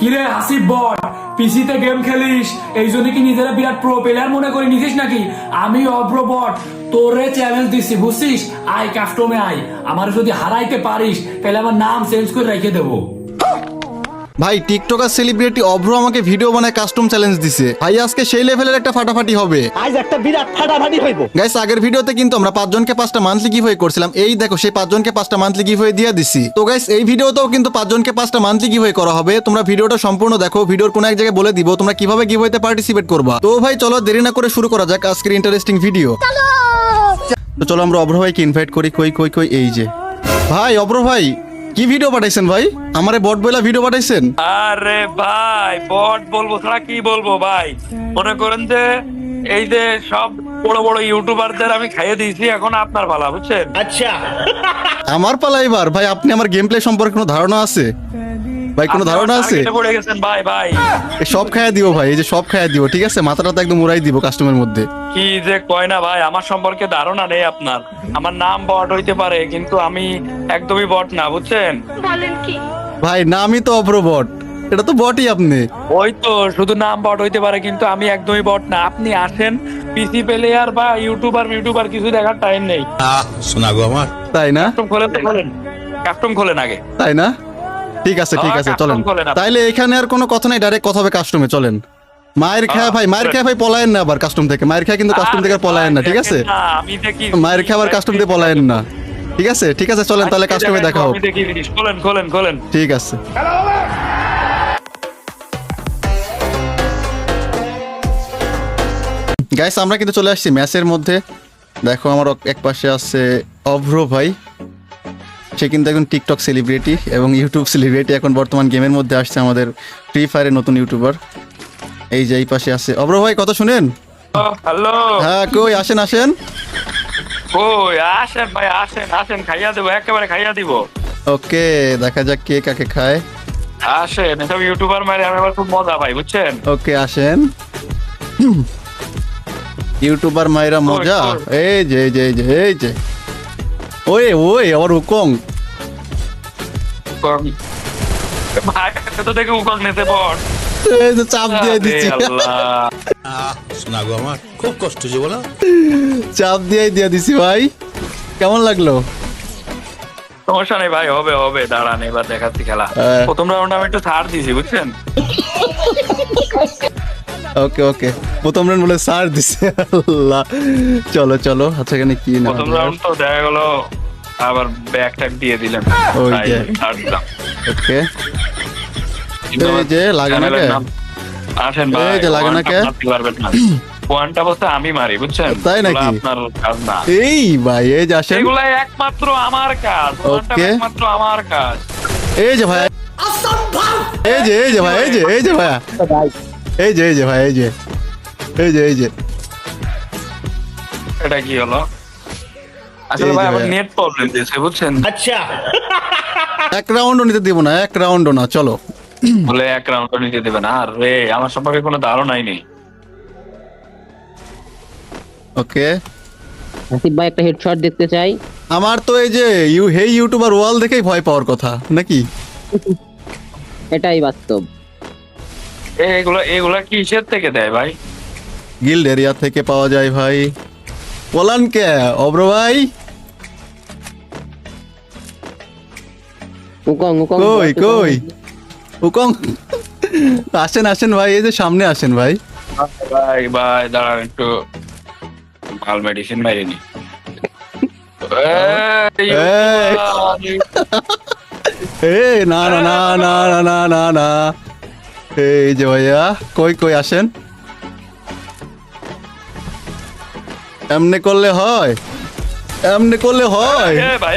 কিরে আসিফ বট, পিসিতে গেম খেলিস এই জন্য কি নিজেরা বিরাট প্রো প্লেয়ার মনে করে নিছিস নাকি? আমি অব্র বট, তোরে চ্যালেঞ্জ দিচ্ছি বুঝছিস? আই কাস্টমে আই, আমার যদি হারাইতে পারিস তাহলে আমার নাম চেঞ্জ করে রেখে দেবো। ভাই টিকটকার সেলিব্রিটি অভ্র আমাকে ভিডিও বানায় কাস্টম চ্যালেঞ্জ দিছে। ভাই আজকে সেই লেভেলের একটা ফাটাফাটি হবে। আজ একটা বিরাট ফাটাফাটি হইব। গাইস আগের ভিডিওতে কিন্তু আমরা 5 জনকে 5টা মান্থলি গিভওয়ে করছিলাম। এই দেখো সেই 5 জনকে 5টা মান্থলি গিভওয়ে দিয়ে দিছি। তো গাইস এই ভিডিওতেও কিন্তু 5 জনকে 5টা মান্থলি গিভওয়ে করা হবে। তোমরা ভিডিওটা সম্পূর্ণ দেখো, ভিডিওর কোন এক জায়গায় বলে দিব তোমরা কিভাবে গিভওয়েতে পার্টিসিপেট করবা। তো ভাই চলো দেরি না করে শুরু করা যাক আজকের ইন্টারেস্টিং ভিডিও। তো চলো আমরা অভ্র ভাইকে ইনভাইট করি। কই এই যে ভাই অভ্র ভাই, কি ভিডিও পাঠাইছেন ভাই? আমারে বট বইলা ভিডিও পাঠাইছেন? আরে ভাই বট বলবো ছাড়া কি বলবো ভাই, মনে করেন যে এই যে সব বড় বড় ইউটিউবারদের আমি খাইয়ে দিয়েছি, এখন আপনার ভালো বুঝছেন। আচ্ছা আমার পালা এবার। ভাই আপনি আমার গেম প্লে সম্পর্কে কোনো ধারণা আছে ভাই? কোনো ধারণা আছে? পড়ে গেছেন ভাই। ভাই সব খাইয়া দিব ভাই, এই যে সব খাইয়া দিব, ঠিক আছে? মাথাটা তো একদম উড়াই দিব কাস্টমের মধ্যে। কি যে কয় না ভাই, আমার সম্পর্কে ধারণা নেই আপনার। আমার নাম বট হইতে পারে কিন্তু আমি একদমই বট না বুঝছেন। ভাই নামই তো অভ্র বট, এটা তো বটই আপনি। ওই তো শুধু নাম বট হইতে পারে কিন্তু আমি একদমই বট না। আপনি আসেন, পিসি প্লেয়ার বা ইউটিউবার কিছু দেখার টাইম নেই। শোনা গো আমার, তাই না? কাস্টম খোলেন আগে। তাই না? ঠিক আছে চলেন। তাইলে এখানে আর কোনো কথা নাই, ডাইরেক্ট কথা হবে কাস্টমে। চলেন। মায়ের খায় ভাই পলায়েন না আবার কাস্টম থেকে। মায়ের খায় কিন্তু কাস্টম থেকে আর পলায়েন না, ঠিক আছে? মায়ের খায় আবার কাস্টম থেকে পলায়েন না, ঠিক আছে? ঠিক আছে চলেন তাহলে কাস্টমে দেখা হবে। খোলেন। ঠিক আছে। গাইস আমরা কিন্তু চলে আসছি ম্যাচের মধ্যে। দেখো আমার এক পাশে আছে অভ্র ভাই, সে কিন্তু এখন টিকটক সেলিব্রিটি এবং ইউটিউব সেলিব্রিটি। এখন বর্তমান গেমের মধ্যে আসছে আমাদের ফ্রি ফায়ারের নতুন ইউটিউবার। এই যে এই পাশে আছে অভ্র ভাই, কথা শুনেন? হ্যালো। হ্যাঁ কই আসেন। কই আসেন ভাই, আসেন খাইয়া দেবো, একেবারে খাইয়া দিব। ওকে দেখা যাক কে কাকে খায়। আসেন, এসব ইউটিউবার মারে আমি আবার খুব মজা পাই বুঝছেন। ওকে আসেন। ইউটিউবার মাইরা মজা। এই যে ওই আবার উকং ভাই তো দেখে উকং নিতে পড়। এই যে চাপ দিয়ে দিচ্ছি। শোনা গো আমার, খুব কষ্ট যে বলো। চাপ দিয়ে দিছি ভাই। কেমন লাগলো? সমস্যা নেই ভাই, হবে দাঁড়ান এবার দেখাচ্ছি খেলা। প্রথম রাউন্ডে আমি একটু ছাড় দিয়েছি বুঝছেন। ওকে প্রথম রাউন্ড বলে সার দিছে। আল্লাহ চলো। আচ্ছা এখানে কি না, প্রথম রাউন্ড তো দেখা গেল আবার ব্যাক ট্যাক দিয়ে দিলেন। ওই তাই যে। ছাড় দিলাম। ওকে এই যে লাগে না কে? আসেন ভাই, এই যে লাগে না কে? পারবেন না। পয়েন্টটা বলতে আমি মারি বুঝছেন। তাই নাকি? আপনার কাজ না। এই ভাই এই যে আসেন। এগুলাই একমাত্র আমার কাজ। ওকে। একমাত্র আমার কাজ। এই যে ভাই, এই যে ভাই, এই যে ভাই, এই যে এটা কি হলো? আসলে এই যে ভাই আমার ভাই। নেট প্রবলেম দিয়েছে বুঝছেন। আচ্ছা এক রাউন্ডও নিতে দিব না, এক রাউন্ডও না। চলো বলে এক রাউন্ড নিতে দেবে না। আর রে আমার সম্পর্কে কোনো ধারণাই নেই। ওকে আসিফ ভাই একটা হেডশট দেখতে চাই। আমার তো এই যে ইউটিউবার ওয়াল দেখেই ভয় পাওয়ার কথা নাকি? এটাই বাস্তব। এগুলা কিসের থেকে দেয় ভাই? গিল্ড এরিয়া থেকে পাওয়া যায় ভাই। বলান কে অব্র ভাই? উকং কই উকং আসেন ভাই, এই যে সামনে আসেন ভাই। ভাই দাঁড়ান একটু ভাল মেডিসিন মারিনি। এই না এই যে ভাইয়া কই আসেন। এমনি করলে হয়? ভাই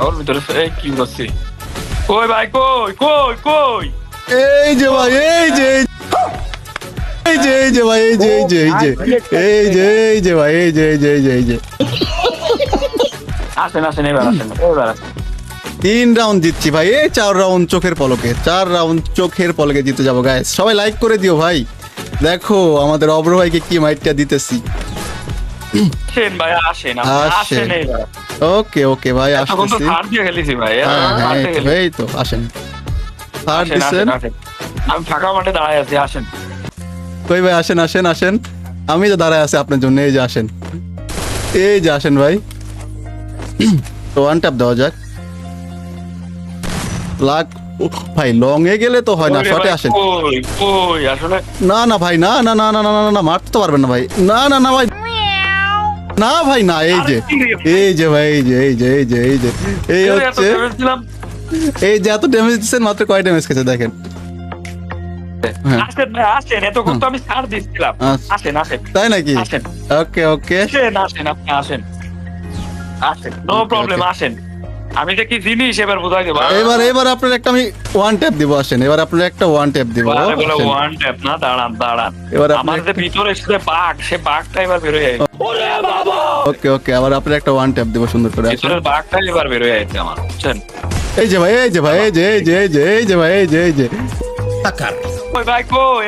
ওর ভিতরে কি করছি? কই ভাই কই? এই যে ভাই, এই যে ভাই, আসেন এবার আসেন। 3 রাউন্ড জিতছি ভাই। এই 4 রাউন্ড চোখের পলকে জিতে যাবো গাইস। সবাই লাইক করে দিও ভাই। দেখো আমাদের অব্র ভাইকে কি মাইটটা দিতেছি। আসেন ভাই আসেন এবার। ওকে ভাই এখন তো আসতেছি। ছাড় দিয়ে খেলেছি ভাই। হ্যাঁ এই তো আসেন। থার্ড আসেন, দিচ্ছেন। আসেন, আসেন। আমি ফাঁকা মাঠে দাঁড়ায় আছি, আসেন। কই ভাই আসেন আসেন আসেন, আমি তো দাঁড়ায় আছি আপনার জন্য, এই যে আসেন, এই যে আসেন ভাই। তো ওয়ান ট্যাপ দেওয়া যাক। লাগ ভাই লং এ গেলে তো হয় না, ওরে শর্টে ভাই, আসেন। কই, কই, আসলে না না ভাই, না না না না না না না, মারতে তো পারবেন না ভাই, না না না ভাই, না ভাই না, এই যে এই যে ভাই, এই যে এই যে এই যে এই যে এই এত হচ্ছে, damage দিলাম। এই যে এত ড্যামেজ দিচ্ছেন, মাত্র কয় ড্যামেজ খেয়েছে দেখেন। হ্যাঁ। আসেন ভাই, আসেন, এতক্ষণ তো আমি ছাড় দিচ্ছিলাম। আচ্ছা। আসেন, আসেন, তাই নাকি? আসেন। ওকে ওকে, আসেন, আসেন, আপনি আসেন, আসেন, নো প্রবলেম, আসেন। আমি যে কি জিনিস এবার বোঝাই দেবো। এবার এবার আপনার একটা আমি ওয়ান ট্যাপ দিব, আসেন এবার আপনার একটা ওয়ান ট্যাপ দিব। বলে আসেন। ওয়ান ট্যাপ না, দাঁড়ান দাঁড়ান। এবার আপনি আমার যে ভিতরে সে বাঘ, সে বাঘটা এবার বেরোয় যায়। ওকে ওকে, আবার আপনার একটা ওয়ান ট্যাপ দিব সুন্দর করে। আসেন। ভিতরের বাঘটা এবার বেরোয় যাচ্ছে আমার, বুঝছেন? এই যে ভাই, এই যে ভাই, এই যে এই যে এই যে এই যে ভাই, এই যে এই যে ওই ভাই কই,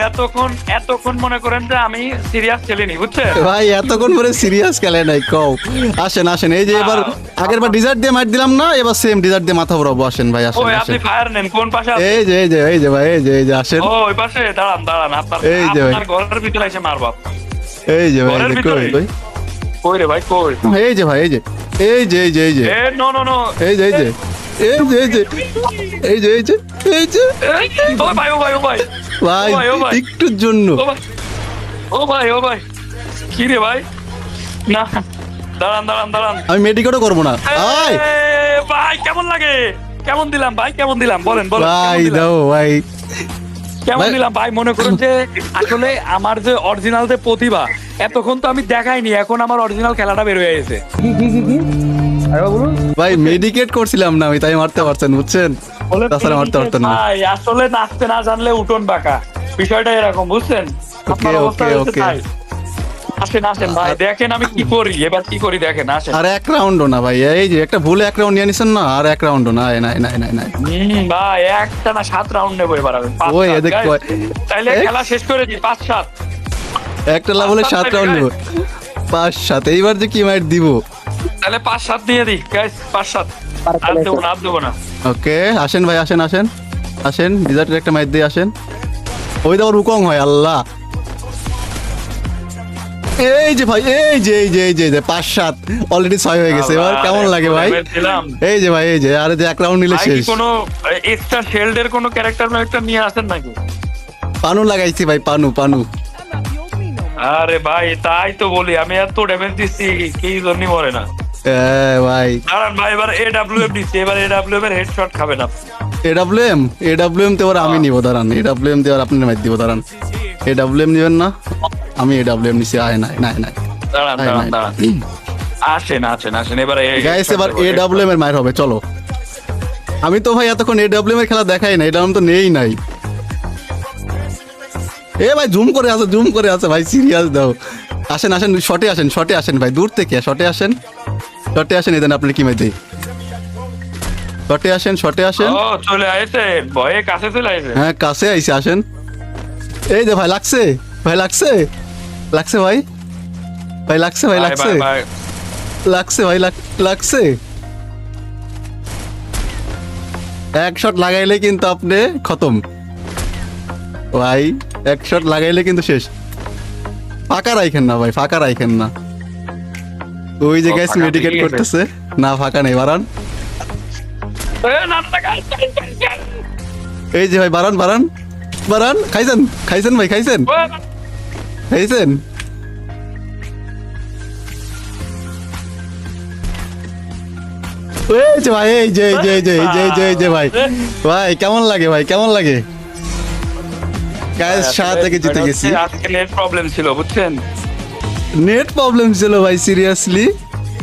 এতক্ষণ মনে করেন যে আমি সিরিয়াস খেলিনি, বুঝছেন? ভাই এতক্ষণ পরে সিরিয়াস খেলে নাই কও। আসেন আসেন, এই যে এবার আগের বার ডিজার্ট দিয়ে মার দিলাম না, এবার সেম ডিজার্ট দিয়ে মাথা ভরাবো। আসেন ভাই, আসেন ওই আসেন। আপনি ফায়ার নেন, কোন পাশে আছেন? এই যে এই যে এই যে ভাই, এই যে এই যে আসেন। ও ওই পাশে, দাঁড়ান দাঁড়ান, আপনার এই যে ভাই। আপনার ঘরের ভিতরে এসে মারবো। এই যে ভাই, এই ঘরের যে ভিতরে? কই কই, কই রে ভাই, কই? এই যে ভাই, এই যে এই যে এই যে এই যে এ নো নো নো, এই যে এই যে এই যে এই যে এই যে এই যে এই যে ও ভাই, ও ভাই, ও ভাই, ভাই ও ভাই, ও ভাই। একটুর জন্য। ও ভাই, ও ভাই, ও ভাই, কি রে ভাই? না, দাঁড়ান দাঁড়ান দাঁড়ান। আমি মেডিকেটও করবো না। আয় এ, ভাই কেমন লাগে? কেমন দিলাম ভাই, কেমন দিলাম বলেন বলেন, ভাই কেমন দিলাম? দাও ভাই। কেমন ভাই- দিলাম ভাই? মনে করুন যে আসলে আমার যে অরিজিনাল যে প্রতিভা, এতক্ষণ তো আমি দেখাইনি, এখন আমার অরিজিনাল খেলাটা বের হয়ে গেছে। ভাই মেডিকেট করছিলাম না আমি, তাই মারতে পারছেন, বুঝছেন? তাছাড়া মারতে পারতেন না। ভাই আসলে নাচতে না জানলে উঠোন বাঁকা, বিষয়টা এরকম, বুঝছেন? আপনার অবস্থা ওকে, হয়েছে ওকে। তাই। আসেন আসেন ভাই, দেখেন আমি কি করি, এবার কি করি দেখেন, আসেন। আর এক রাউন্ডও না ভাই, এই যে একটা ভুলে এক রাউন্ড নিয়ে নিছেন না, আর এক রাউন্ডও না, নাই নাই নাই নাই। ভাই একটা না 7 রাউন্ড নেবো এবার আমি, 5 ওই এদিক কয়- তাইলে খেলা শেষ করে দিই, 5-7। একটা লাভলে 7 রাউন্ড নেব, 5-7, এইবার যে কি মাইট দিব। তাহলে 5-7 দিয়ে দিই গাইস, 5-7। আর দেবো না, আর দেবো না। ওকে আসেন ভাই, আসেন আসেন আসেন, ডিজার্টের একটা মাইট দিয়ে আসেন। ওই তো আবার উকং হয়, আল্লাহ। এই যে ভাই, এই যে এই যে এই যে 5-7 অলরেডি 6 হয়ে গেছে। এবার কেমন লাগে ভাই? দিলাম। এই যে ভাই, এই যে আরে যে এক রাউন্ড নিলে ভাই কি শেষ। কোনো এক্সট্রা শেল্ডের কোনো ক্যারেক্টার নিয়ে আসেন নাকি? পানু লাগাইছি ভাই, পানু পানু। আরে ভাই তাই তো বলি, আমি এত ড্যামেজ দিচ্ছি, কি জন্য মরে না? ভাই দাঁড়ান ভাই, এবার AWM দিচ্ছি, এবার AWM এর হেডশট খাবেন আপনি। এডব্লিউএম তো এবার আমি নিব, দাঁড়ান। এডব্লিউএম দিয়ে আর আপনি মাইট দিব, দাঁড়ান। এডব্লিউএম নিবেন না, আমি এডব্লিউএম নিছি। আয় নাই নাই নাই দাঁড়ান নাই, দাঁড়ান নাই। দাঁড়ান, আসেন আসেন আসেন, এবার গাইস এবার এডব্লিউএম এর মাইর হবে, চলো। আমি তো ভাই এতক্ষণ এডব্লিউএম এর খেলা দেখাই না, এডব্লিউএম তো নেই নাই। এ ভাই জুম করে আছে ভাই, সিরিয়াস দাও। আসেন আসেন, শটে আসেন, শটে আসেন ভাই, দূর থেকে শটে আসেন, শটে আসেন। এদেন আপনি কি মাই দেই, শটে আসেন, শটে আসেন। ও চলে আইছে, ভয়ে কাছে চলে আইছে। হ্যাঁ কাছে আইছে, আসেন। এই যে ভাই লাগছে, ভাই লাগছে, লাগছে ভাই, ভাই লাগছে, ভাই লাগছে, ভাই, লাগছে ভাই, লাগছে। এক শট লাগাইলে কিন্তু আপনি খতম ভাই, এক শট লাগাইলে কিন্তু শেষ। ফাঁকা রাখেন না ভাই, ফাঁকা রাখেন না। ওই যে গাইস ফাঁকা মেডিকেট ঠিক আছে। করতেছে না, ফাঁকা নেই, বাড়ান। এই যে ভাই বাড়ান বাড়ান বাড়ান, খাইছেন খাইছেন ভাই, খাইছেন খাইছেন। এই যে ভাই, এই যে এই যে এই যে এই যে এই যে এই যে ভাই, ভাই কেমন লাগে ভাই, কেমন লাগে? গাইস 7 থেকে জিতে গেছি। আজকে নেট প্রবলেম ছিল, বুঝছেন? নেট প্রবলেম ছিল ভাই, সিরিয়াসলি।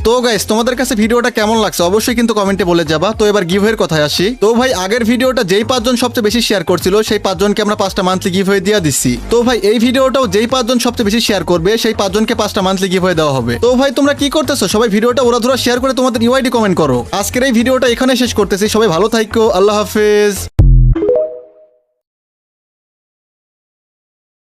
তো গাইস তোমাদের কাছে ভিডিওটা কেমন লাগছে অবশ্যই কিন্তু কমেন্টে বলে যাবা। তো এবার গিভওয়ের কথায় আসি। তো ভাই আগের ভিডিওটা যেই 5 জন সবচেয়ে বেশি শেয়ার করছিল, সেই 5 জনকে আমরা 5টা মান্থলি গিভওয়ে দিয়ে দিচ্ছি। তো ভাই এই ভিডিওটাও যেই 5 জন সবচেয়ে বেশি শেয়ার করবে, সেই 5 জনকে 5টা মান্থলি গিভওয়ে দেওয়া হবে। তো ভাই তোমরা কি করতেছো? সবাই ভিডিওটা ওরাধুরা শেয়ার করে তোমাদের ইউআইডি কমেন্ট করো। আজকের এই ভিডিওটা এখানে শেষ করতেছি। সবাই ভালো থাকো, আল্লাহ হাফেজ।